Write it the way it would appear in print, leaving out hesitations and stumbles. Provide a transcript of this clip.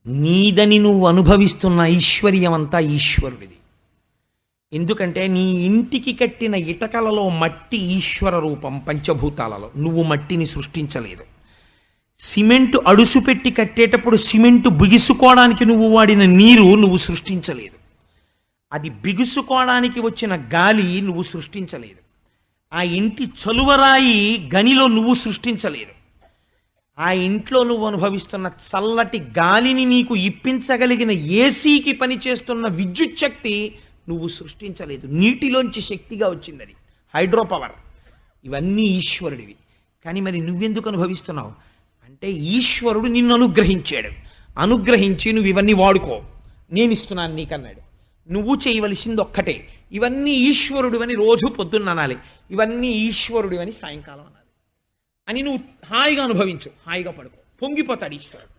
నీదని నువ్వు అనుభవిస్తున్న ఐశ్వర్యం అంతా ఈశ్వరుడిది. ఎందుకంటే నీ ఇంటికి కట్టిన ఇటకలలో మట్టి ఈశ్వర రూపం. పంచభూతాలలో నువ్వు మట్టిని సృష్టించలేదు. సిమెంటు అడుసు పెట్టి కట్టేటప్పుడు సిమెంటు బిగుసుకోవడానికి నువ్వు వాడిన నీరు నువ్వు సృష్టించలేదు. అది బిగుసుకోవడానికి వచ్చిన గాలి నువ్వు సృష్టించలేదు. ఆ ఇంటి చలువరాయి గనిలో నువ్వు సృష్టించలేదు. ఆ ఇంట్లో నువ్వు అనుభవిస్తున్న చల్లటి గాలిని నీకు ఇప్పించగలిగిన ఏసీకి పనిచేస్తున్న విద్యుత్ శక్తి నువ్వు సృష్టించలేదు. నీటిలోంచి శక్తిగా వచ్చింది అది, హైడ్రో పవర్. ఇవన్నీ ఈశ్వరుడివి. కానీ మరి నువ్వెందుకు అనుభవిస్తున్నావు అంటే ఈశ్వరుడు నిన్ను అనుగ్రహించాడు. అనుగ్రహించి నువ్వు ఇవన్నీ వాడుకో, నేను ఇస్తున్నాను నీకన్నాడు. నువ్వు చేయవలసింది ఒక్కటే, ఇవన్నీ ఈశ్వరుడు అని రోజు పొద్దున్న అనాలి, ఇవన్నీ ఈశ్వరుడు అని సాయంకాలం అనాలి. అని నువ్వు హాయిగా అనుభవించు, హాయిగా పడుకో, పొంగిపోతాడు ఈశ్వరుడు.